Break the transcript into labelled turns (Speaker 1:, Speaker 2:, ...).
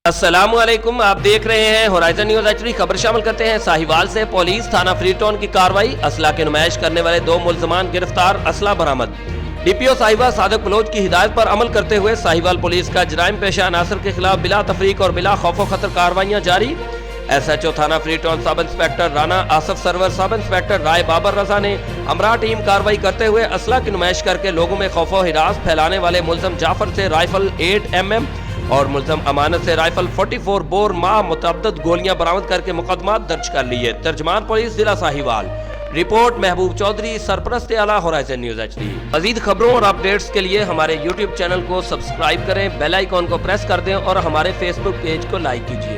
Speaker 1: السلام علیکم، آپ دیکھ رہے ہیں ہورائزن نیوز ایچ ڈی۔ خبر شامل کرتے ہیں ساہیوال سے۔ پولیس تھانہ فری ٹاؤن کی کارروائی، اسلحہ کی نمائش کرنے والے 2 ملزمان گرفتار، اسلحہ برآمد۔ ڈی پی او ساہیوال صادق بلوچ کی ہدایت پر عمل کرتے ہوئے ساہیوال پولیس کا جرائم پیشہ عناصر کے خلاف بلا تفریق اور بلا خوف و خطر کارروائیاں جاری۔ ایس ایچ او تھانہ free town sub inspector Rana Asif Sarwar, sub inspector Rai Babar Raza نے ہمراہ ٹیم کارروائی کرتے ہوئے اسلحہ کی نمائش کر کے لوگوں میں خوف و ہراس پھیلانے والے ملزم جعفر سے رائفل 8mm اور ملزم امانت سے رائفل 44 بور ماہ متعدد گولیاں برآمد کر کے مقدمات درج کر لیے۔ ترجمان پولیس ضلع ساہیوال۔ رپورٹ محبوب چودھری، سرپرست اعلیٰ ہورائزن نیوز ایچ ڈی۔ مزید خبروں اور اپڈیٹس کے لیے ہمارے یوٹیوب چینل کو سبسکرائب کریں، بیل آئیکن کو پریس کر دیں اور ہمارے فیس بک پیج کو لائک کیجیے۔